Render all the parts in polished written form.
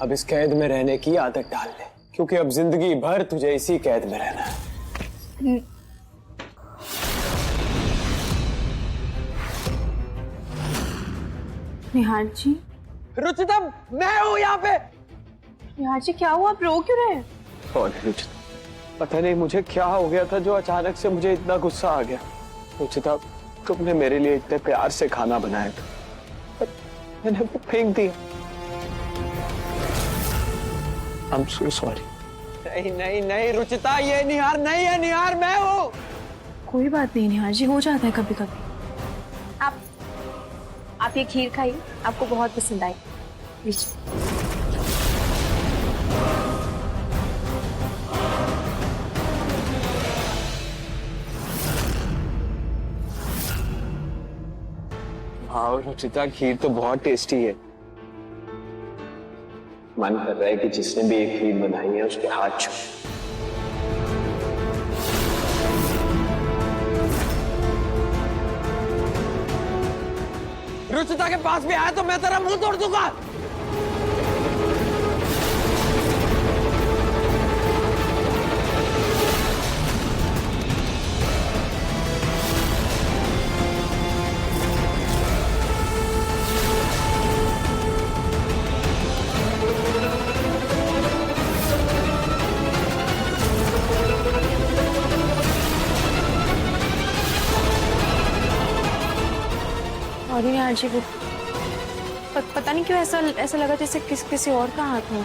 अब इस कैद में रहने की आदत डाल ले, क्योंकि अब जिंदगी भर तुझे इसी कैद में रहना है। निहार जी। रुचिता, मैं हूँ यहाँ पे। निहार जी क्या हुआ, आप रो क्यों रहे हैं? कौन है रुचिता? पता नहीं मुझे क्या हो गया था जो अचानक से मुझे इतना गुस्सा आ गया। रुचिता, तुमने मेरे लिए इतने प्यार से खाना बनाया था, पर मैंने वो फेंक दिया। I'm so sorry। नहीं नहीं नहीं रुचिता, ये निहार नहीं है। निहार मैं हूँ। कोई बात नहीं निहार जी, हो जाता है कभी कभी। आप ये खीर खाइए, आपको बहुत पसंद आई। हाँ रुचिता, खीर तो बहुत टेस्टी है। मन कर रहा है कि जिसने भी ये खीर बनाई है उसके हाथ छू। रुचिता के पास भी आया तो मैं तेरा मुंह तोड़ दूंगा। और निहार जी वो पता नहीं क्यों ऐसा लगा जैसे किसी और का हाथ हो।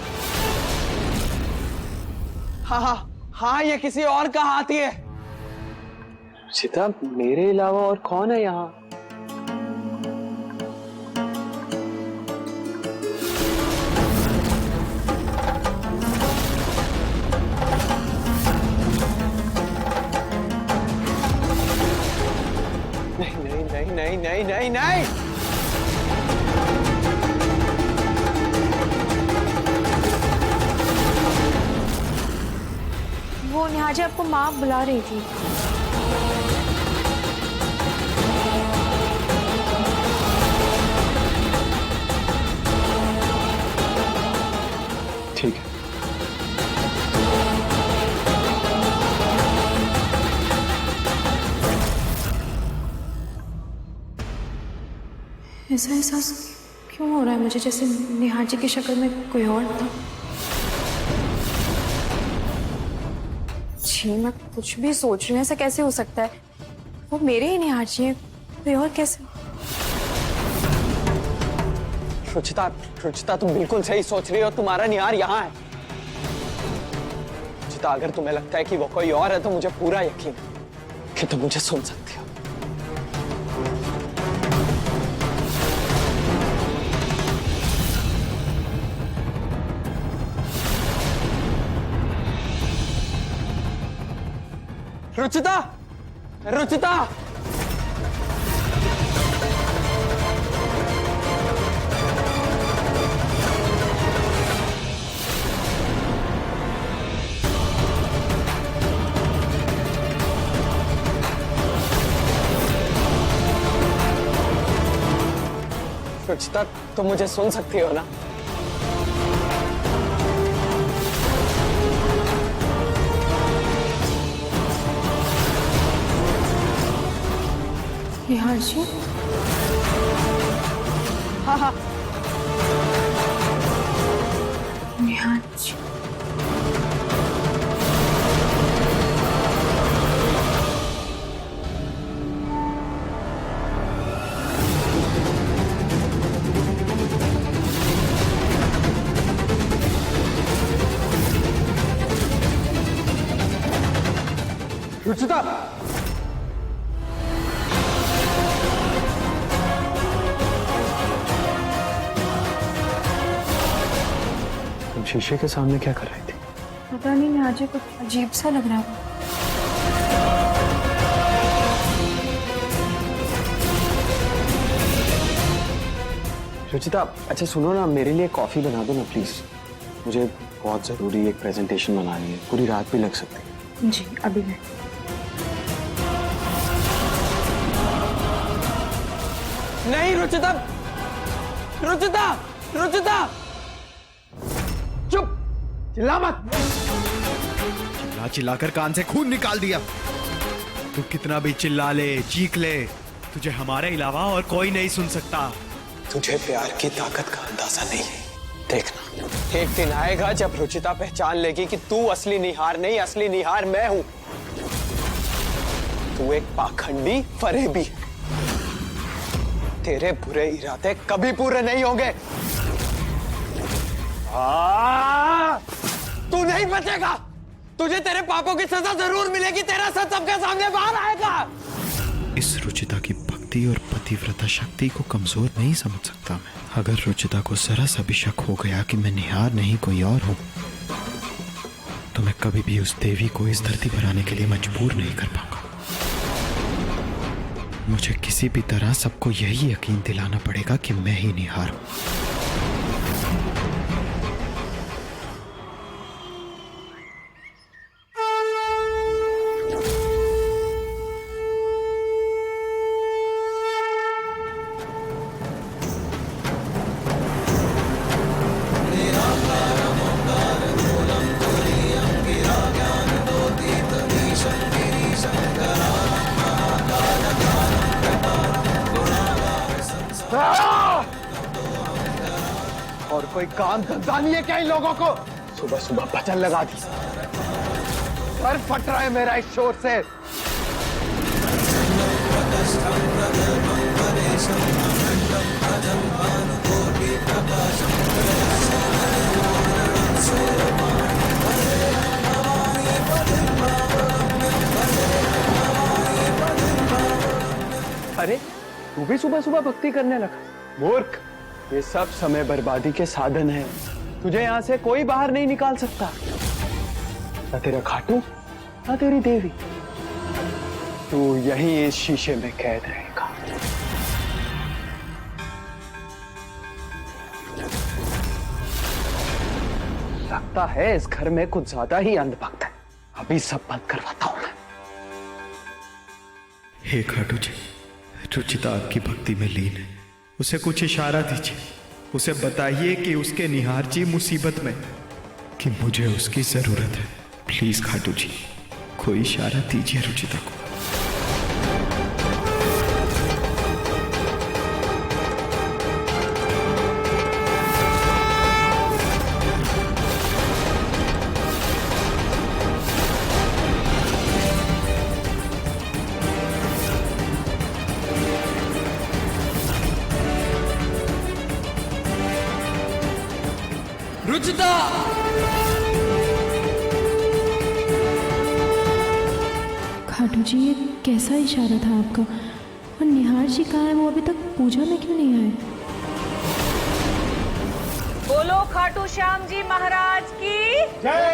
हाँ हाँ हाँ, ये किसी और का हाथ ही है। रुचिता, मेरे अलावा और कौन है यहाँ? नहीं नहीं नहीं नहीं नहीं नहीं। वो निहार जी आपको माँ बुला रही थी। ठीक है। ऐसा एहसास क्यों हो रहा है मुझे जैसे निहार जी की शक्ल में कोई और था। जी मैं कुछ भी सोच रही हूँ, ऐसा कैसे हो सकता है? वो मेरे ही निहार जी हैं, कोई और कैसे? रुचिता, रुचिता तुम बिल्कुल सही सोच रही हो। तुम्हारा निहार यहाँ है। रुचिता, अगर तुम्हें लगता है कि वो कोई और है तो मुझे पूरा यकीन है कि तुम मुझे सुन सकती हो। रुचिता, रुचिता, रुचिता, तुम मुझे सुन सकती हो ना? निहार जी? हाँ हाँ। निहार जी? रुचिता, तुम शीशे के सामने क्या कर रही थी? पता नहीं निहार जी कुछ अजीब सा लग रहा है। रुचिता, अच्छा सुनो ना, मेरे लिए कॉफी बना दो ना प्लीज। मुझे बहुत जरूरी एक प्रेजेंटेशन बनानी है, पूरी रात भी लग सकती है। जी अभी मैं। नहीं रुचिता, रुचिता, रुचिता। चिल्ला मत। चिल्ला चिल्लाकर कान से खून निकाल दिया। तू कितना भी चिल्ला ले, चीख ले, तुझे हमारे अलावा और कोई नहीं सुन सकता। तुझे प्यार की ताकत का अंदाजा नहीं है। देखना, एक दिन आएगा जब रुचिता पहचान लेगी कि तू असली निहार नहीं, असली निहार मैं हूं। तू एक पाखंडी फरेबी है। तेरे बुरे इरादे कभी पूरे नहीं होंगे। तू नहीं बचेगा। तुझे तेरे पापों की सजा जरूर मिलेगी। तेरा सच सबके सामने बाहर आएगा। इस रुचिता की भक्ति और पतिव्रता शक्ति को कमजोर नहीं समझ सकता मैं। अगर रुचिता को जरा सा भी शक हो गया कि मैं निहार नहीं कोई और हूं, तो मैं कभी भी उस देवी को इस धरती पर आने के लिए मजबूर नहीं कर पाऊंगा। मुझे किसी भी तरह सबको यही यकीन दिलाना पड़ेगा कि मैं ही निहार हूं। और कोई काम धंधा नहीं है क्या इन लोगों को? सुबह सुबह भजन लगा दी। सर फट रहा है मेरा इस शोर से। अरे तू भी सुबह सुबह भक्ति करने लगा? मूर्ख, ये सब समय बर्बादी के साधन हैं। तुझे यहां से कोई बाहर नहीं निकाल सकता, ना तेरा खाटू ना तेरी देवी। तू यहीं इस शीशे में कैद रहेगा। लगता है इस घर में कुछ ज्यादा ही अंधभक्त है। अभी सब बंद करवाता हूं मैं। हे खाटू जी, रुचिता आपकी भक्ति में लीन है। उसे कुछ इशारा दीजिए। उसे बताइए कि उसके निहार जी मुसीबत में, कि मुझे उसकी जरूरत है। प्लीज खाटू जी, कोई इशारा दीजिए रुचिता को। रुचिता! खाटू जी, ये कैसा इशारा था आपका? और निहार जी कहाँ है? वो अभी तक पूजा में क्यों नहीं आए? बोलो खाटू श्याम जी महाराज की जय।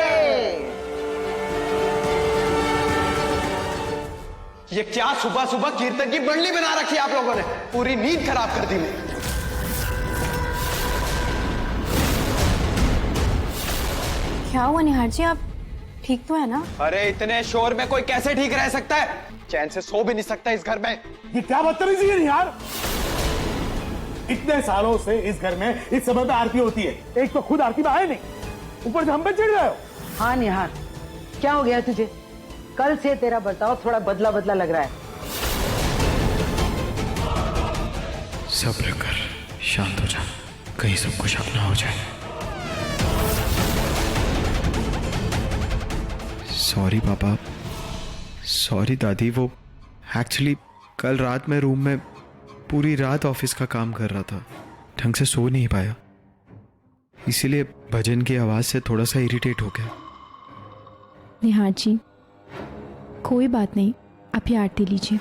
ये क्या सुबह सुबह कीर्तन की बंडली बना रखी है आप लोगों ने? पूरी नींद खराब कर दी मेरी। क्या हुआ निहार जी, आप ठीक तो है ना? अरे इतने शोर में कोई कैसे ठीक रह सकता है? चैन से सो भी नहीं सकता इस घर में। ये क्या बदतमीजी है निहार? इतने सालों से इस घर में इस समय पे आरती होती है, एक तो खुद आरती में आए नहीं, ऊपर से हम पे चिढ़ रहे हो। हाँ निहार, क्या हो गया तुझे? कल से तेरा बर्ताव थोड़ा बदला बदला लग रहा है। सब्र कर, शांत हो जा, कहीं सब कुछ अपना हो जाए। सॉरी पापा, सॉरी दादी। वो एक्चुअली कल रात में रूम में पूरी रात ऑफिस का काम कर रहा था, ढंग से सो नहीं पाया, इसीलिए भजन की आवाज से थोड़ा सा इरिटेट हो गया। निहार जी, कोई बात नहीं, आप ये आरती लीजिए।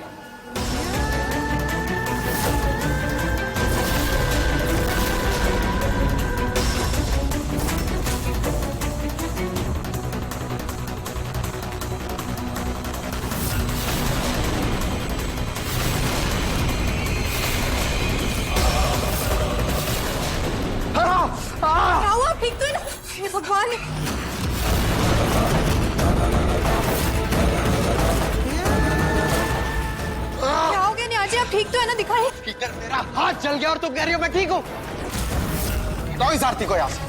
क्या हुआ? ठीक तो है ना? हे भगवान! क्या हो गया निहार जी, आप ठीक तो है ना? दिखाइए। मेरा हाथ जल गया और तुम कह रही हो मैं ठीक हूं? तो इस आरती को यहां से।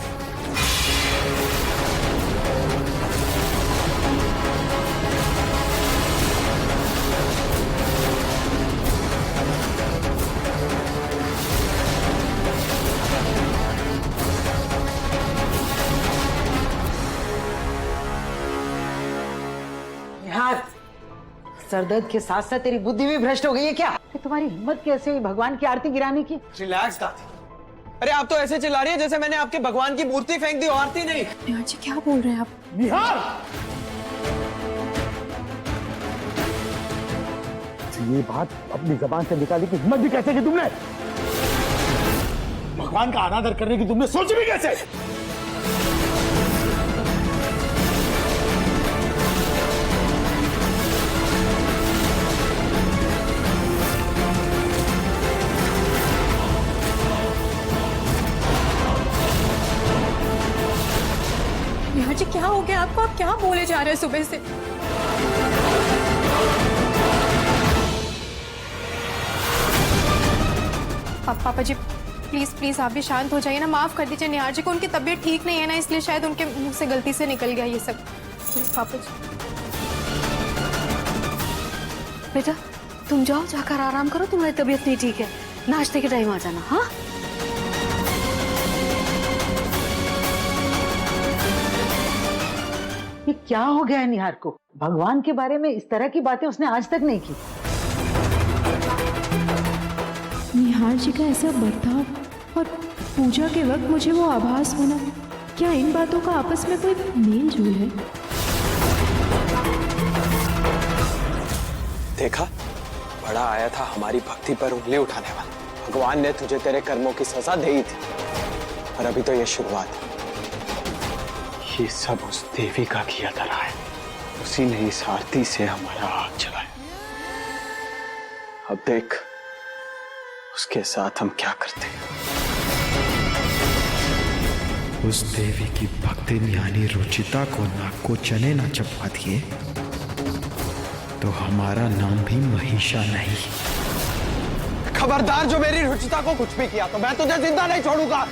यार, सरदर्द के साथ साथ तेरी बुद्धि भी भ्रष्ट हो गई है क्या? कि तुम्हारी हिम्मत कैसे हुई भगवान की आरती गिराने की? रिलैक्स दादी। अरे आप तो ऐसे चिल्ला रही है जैसे मैंने आपके भगवान की मूर्ति फेंक दी, आरती नहीं। निहार जी क्या बोल रहे हैं आप? निहार, ये बात अपनी जबान से निकालने की हिम्मत भी कैसे की तुमने? भगवान का अनादर करने की तुमने सोची भी कैसे? निहार जी क्या हो गया आपको? आप क्या बोले जा रहे हैं सुबह से? पापा जी प्लीज प्लीज आप भी शांत हो जाइए ना, माफ कर दीजिए निहार जी को, उनकी तबीयत ठीक नहीं है ना, इसलिए शायद उनके मुंह से गलती से निकल गया ये सब। प्लीज पापा जी। बेटा तुम जाओ, जाकर आराम करो, तुम्हारी तबीयत नहीं ठीक है, नाश्ते के टाइम आ जाना। हाँ ये क्या हो गया है निहार को? भगवान के बारे में इस तरह की बातें उसने आज तक नहीं की। निहार जी का ऐसा बर्ताव और पूजा के वक्त मुझे वो आभास होना, क्या इन बातों का आपस में कोई मेल जोल है? देखा, बड़ा आया था हमारी भक्ति पर उंगली उठाने वाला। भगवान ने तुझे तेरे कर्मों की सजा दे ही थी, और अभी तो ये शुरुआत है। ये सब उस देवी का किया धरा है, उसी ने इस आरती से हमारा आग जलाया। अब देख उसके साथ हम क्या करते हैं। उस देवी की भक्तिन यानी रुचिता को नाक को चने ना चपका दिए तो हमारा नाम भी महिषा नहीं। खबरदार, जो मेरी रुचिता को कुछ भी किया तो मैं तुझे जिंदा नहीं छोड़ूंगा।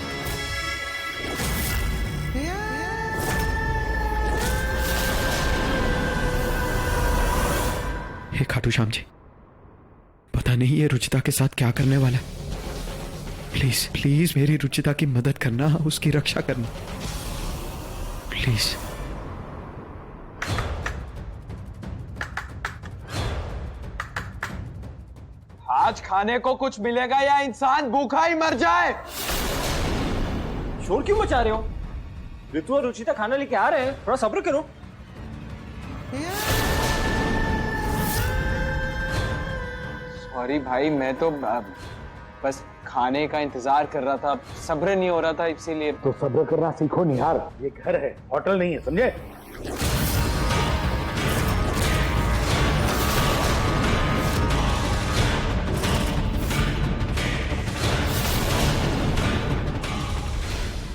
हे खाटू श्याम जी, पता नहीं ये रुचिता के साथ क्या करने वाला है। प्लीज प्लीज मेरी रुचिता की मदद करना, उसकी रक्षा करना प्लीज। आज खाने को कुछ मिलेगा या इंसान भूखा ही मर जाए। शोर क्यों मचा रहे हो? ऋतु और रुचिता खाना लेके आ रहे हैं, थोड़ा सब्र करो। सॉरी भाई, मैं तो बस खाने का इंतजार कर रहा था, सब्र नहीं हो रहा था इसीलिए। तो सब्र करना सीखो निहार, ये घर है, होटल नहीं है, समझे?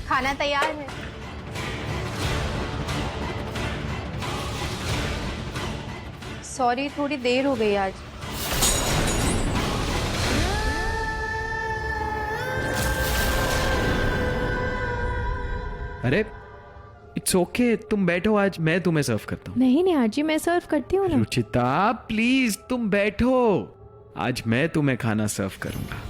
खाना तैयार है। सॉरी थोड़ी देर हो गई आज। अरे इट्स ओके, तुम बैठो, आज मैं तुम्हें सर्व करता हूँ। नहीं निहार जी, मैं सर्व करती हूँ ना। रुचिता प्लीज तुम बैठो, आज मैं तुम्हें खाना सर्व करूंगा।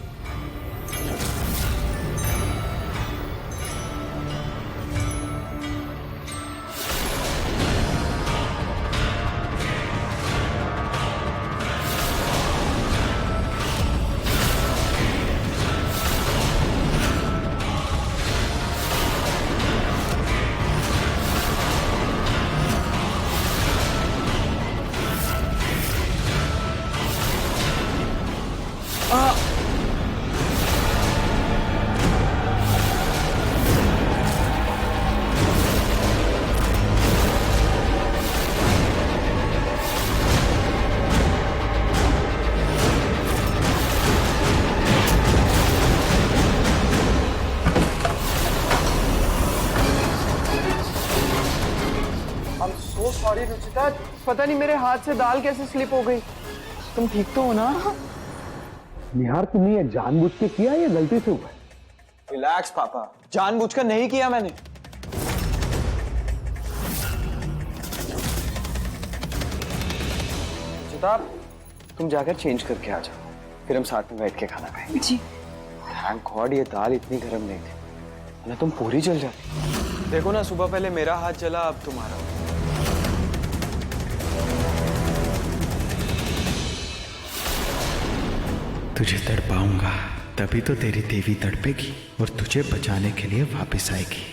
सॉरी रुचिता, पता नहीं मेरे हाथ से दाल कैसे स्लिप हो गई। तुम ठीक तो हो ना? निहार तुमने ये जानबूझ के किया या गलती से हुआ? रिलैक्स पापा, जानबूझकर नहीं किया मैंने। रुचिता, तुम जाकर चेंज करके आ जाओ, फिर हम साथ में बैठ के खाना खाएंगे। जी। थैंक गॉड ये दाल इतनी गर्म नहीं थी, ना तुम पूरी जल जाती। देखो ना, सुबह पहले मेरा हाथ जला, अब तुम्हारा। तुझे तड़पाऊंगा, तभी तो तेरी देवी तड़पेगी और तुझे बचाने के लिए वापस आएगी।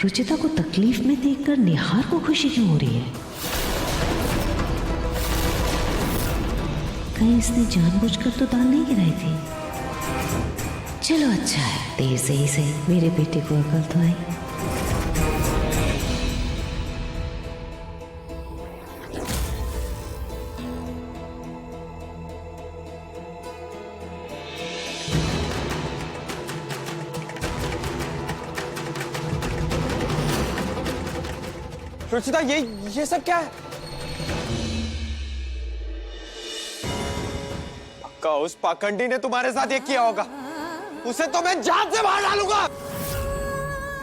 रुचिता को तकलीफ में देखकर निहार को खुशी क्यों हो रही है? कहीं इसने जानबूझकर तो दाल नहीं गिराई थी। चलो अच्छा है, देर से ही सही मेरे बेटे को अकल तो आई। रुचिता, ये सब क्या है? पक्का उस पाखंडी ने तुम्हारे साथ ये किया होगा। उसे तो मैं जान से बाहर डालूंगा।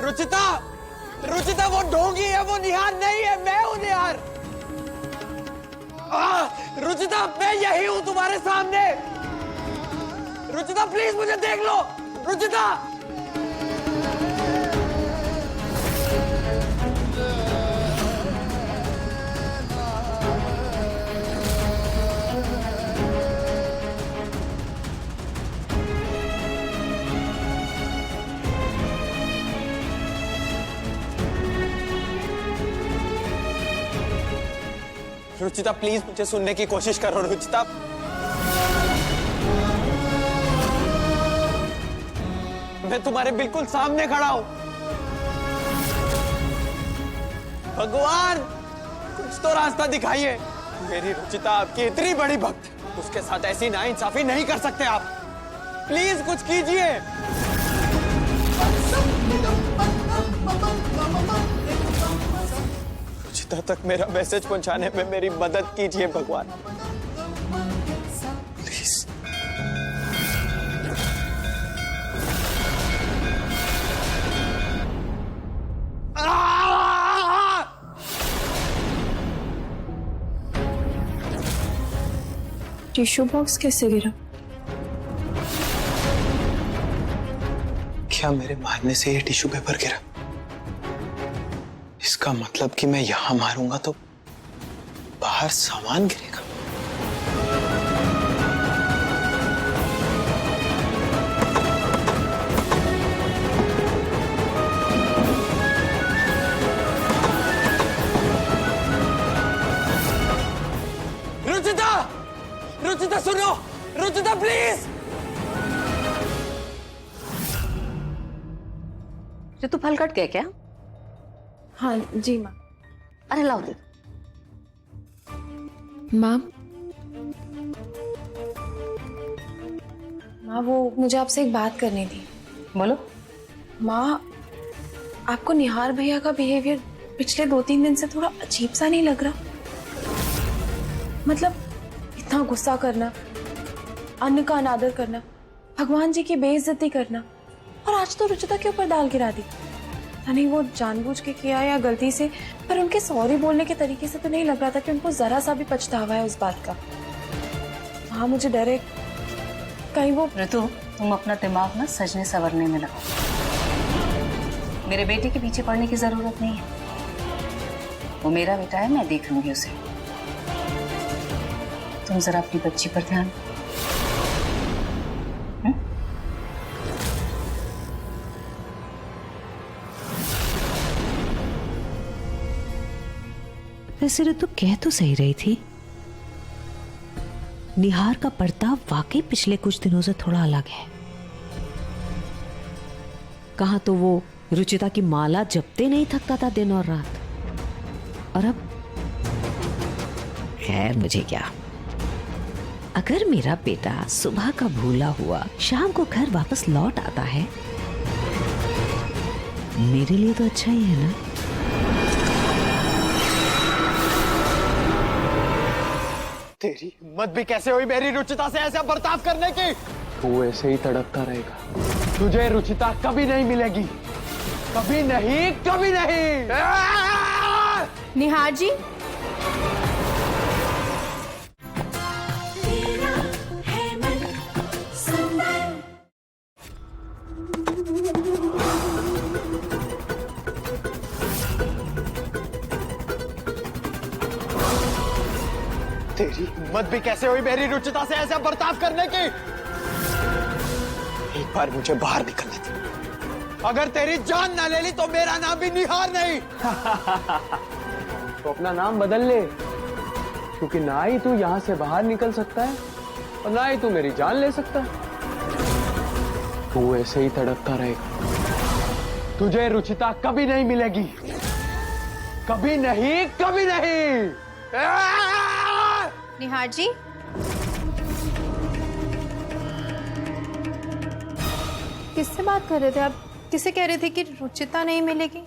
रुचिता, रुचिता वो ढोंगी है, वो निहार नहीं है, मैं हूं निहार। रुचिता, मैं यही हूं तुम्हारे सामने। रुचिता प्लीज मुझे देख लो। रुचिता, रुचिता प्लीज मुझे सुनने की कोशिश करो। रुचिता, मैं तुम्हारे बिल्कुल सामने खड़ा हूं। भगवान कुछ तो रास्ता दिखाइए। मेरी रुचिता आपकी इतनी बड़ी भक्त, उसके साथ ऐसी नाइंसाफी नहीं कर सकते आप। प्लीज कुछ कीजिए। रुचिता तक मेरा मैसेज पहुंचाने में मेरी मदद कीजिए भगवान, प्लीज। टिश्यू बॉक्स कैसे गिरा? क्या मेरे मारने से ये टिश्यू पेपर गिरा? इसका मतलब कि मैं यहां मारूंगा तो बाहर सामान गिरेगा। रुचिता, रुचिता सुनो, रुचिता प्लीज। जो तू फल कट गया क्या? हाँ जी माँ। अरे लाओ दे। माँ, वो मुझे आपसे एक बात करनी थी। बोलो। माँ, आपको निहार भैया का बिहेवियर पिछले 2-3 दिन से थोड़ा अजीब सा नहीं लग रहा? मतलब इतना गुस्सा करना, अन्न का अनादर करना, भगवान जी की बेइज्जती करना, और आज तो रुचिता के ऊपर दाल गिरा दी। नहीं वो जानबूझ के किया या गलती से, पर उनके सॉरी बोलने के तरीके से तो नहीं लग रहा था कि उनको जरा सा भी पछतावा है उस बात का। हाँ मुझे डर है कहीं वो। ऋतु, तुम अपना दिमाग ना सजने संवरने में लगाओ। मेरे बेटे के पीछे पड़ने की जरूरत नहीं है। वो मेरा बेटा है, मैं देख लूंगी उसे। तुम जरा अपनी बच्ची पर ध्यान। वैसे ऋतु कह तो सही रही थी, निहार का बर्ताव वाकई पिछले कुछ दिनों से थोड़ा अलग है। कहाँ तो वो रुचिता की माला जपते नहीं थकता था दिन और रात, और अब खैर मुझे क्या। अगर मेरा बेटा सुबह का भूला हुआ शाम को घर वापस लौट आता है, मेरे लिए तो अच्छा ही है ना। तेरी हिम्मत भी कैसे हुई मेरी रुचिता से ऐसा बर्ताव करने की? तू ऐसे ही तड़पता रहेगा, तुझे रुचिता कभी नहीं मिलेगी, कभी नहीं, कभी नहीं। निहार जी, तेरी हिम्मत भी कैसे हुई मेरी रुचिता से ऐसा बर्ताव करने की? एक बार मुझे बाहर निकलने दे। अगर तेरी जान ना ले ली तो मेरा नाम भी निहार नहीं। तो अपना नाम बदल ले, क्योंकि ना ही तू यहां से बाहर निकल सकता है और ना ही तू मेरी जान ले सकता है। तू ऐसे ही तड़पता रहेगा। तुझे रुचिता कभी नहीं मिलेगी, कभी नहीं, कभी नहीं। निहार जी, किससे बात कर रहे थे आप? किसे कह रहे थे कि रुचिता नहीं मिलेगी?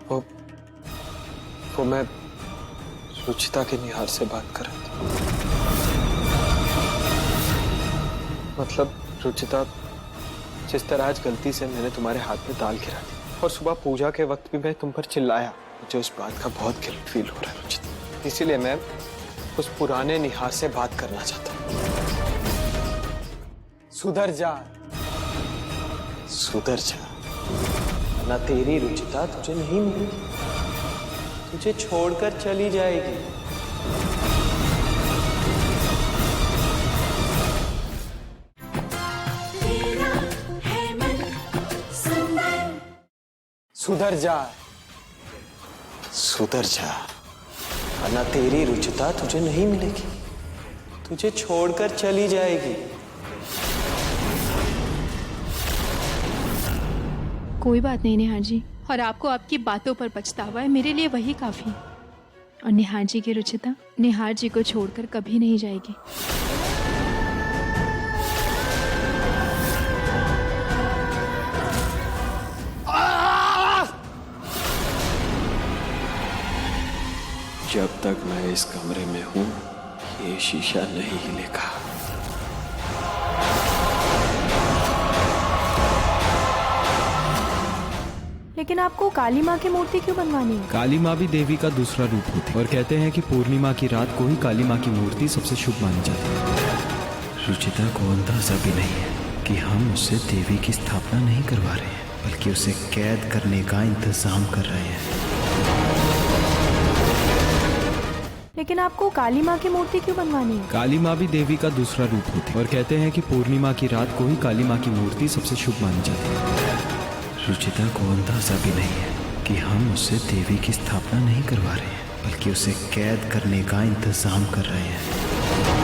वो मैं रुचिता के निहार से बात कर रहा था। मतलब रुचिता, जिस तरह आज गलती से मैंने तुम्हारे हाथ में दाल गिरा दी और सुबह पूजा के वक्त भी मैं तुम पर चिल्लाया, मुझे उस बात का बहुत गिल्ट फील हो रहा है रुचिता। इसीलिए मैं उस पुराने निहार से बात करना चाहता हूँ। सुधर जा, सुधर जा, ना तेरी रुचिता तुझे नहीं मिलेगी, तुझे छोड़कर चली जाएगी। सुधर जा, सुधर जा, वरना तेरी रुचिता तुझे नहीं मिलेगी, तुझे छोड़कर चली जाएगी। कोई बात नहीं निहार जी, और आपको आपकी बातों पर पछतावा है, मेरे लिए वही काफी। और निहार जी की रुचिता निहार जी को छोड़कर कभी नहीं जाएगी। जब तक मैं इस कमरे में हूं, ये शीशा नहीं हिलेगा। लेकिन आपको काली माँ की मूर्ति क्यों बनवानी है? काली माँ भी देवी का दूसरा रूप होती है और कहते हैं कि पूर्णिमा की रात को ही काली माँ की मूर्ति सबसे शुभ मानी जाती है। रुचिता को अंदाजा भी नहीं है कि हम उससे देवी की स्थापना नहीं करवा रहे हैं, बल्कि उसे कैद करने का इंतजाम कर रहे हैं। लेकिन आपको काली माँ की मूर्ति क्यों बनवानी है? काली माँ भी देवी का दूसरा रूप होती है और कहते हैं कि पूर्णिमा की रात को ही काली माँ की मूर्ति सबसे शुभ मानी जाती है। रुचिता को अंदाजा भी नहीं है कि हम उससे देवी की स्थापना नहीं करवा रहे हैं, बल्कि उसे कैद करने का इंतजाम कर रहे हैं।